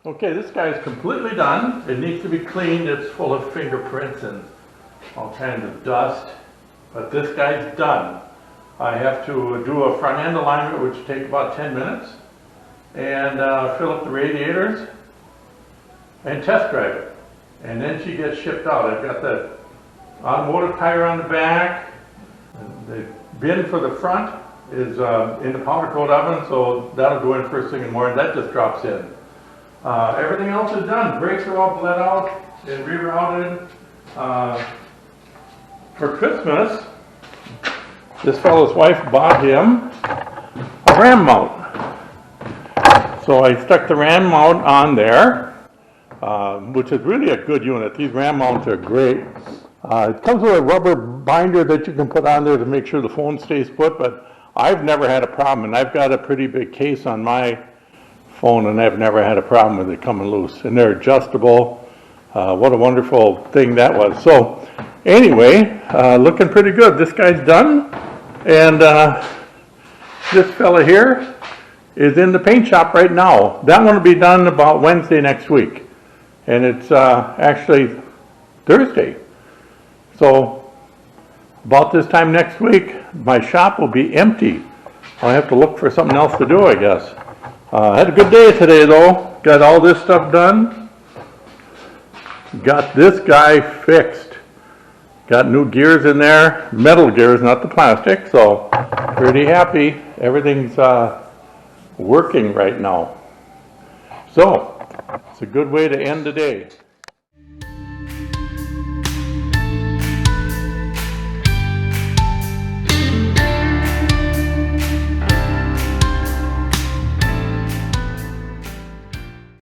Okay, this guy is completely done. It needs to be cleaned. It's full of fingerprints and all kinds of dust. But this guy's done. I have to do a front end alignment, which takes about 10 minutes, and fill up the radiators and test drive it. And then she gets shipped out. I've got the automotive tire on the back. The bin for the front is in the powder coat oven, so that'll go in first thing in the morning. That just drops in. Everything else is done. Brakes are all bled out and rerouted. For Christmas, this fellow's wife bought him a ram mount. So I stuck the ram mount on there, which is really a good unit. These ram mounts are great. It comes with a rubber binder that you can put on there to make sure the phone stays put, but I've never had a problem, and I've got a pretty big case on my phone, and I've never had a problem with it coming loose. And they're adjustable. What a wonderful thing that was. So anyway, looking pretty good. This guy's done, and this fella here is in the paint shop right now. That one will be done about Wednesday next week, and it's actually Thursday. So about this time next week, my shop will be empty. I'll have to look for something else to do, I guess. Had a good day today though. Got all this stuff done. Got this guy fixed. Got new gears in there, metal gears, not the plastic, so pretty happy. Everything's working right now. So, it's a good way to end the day.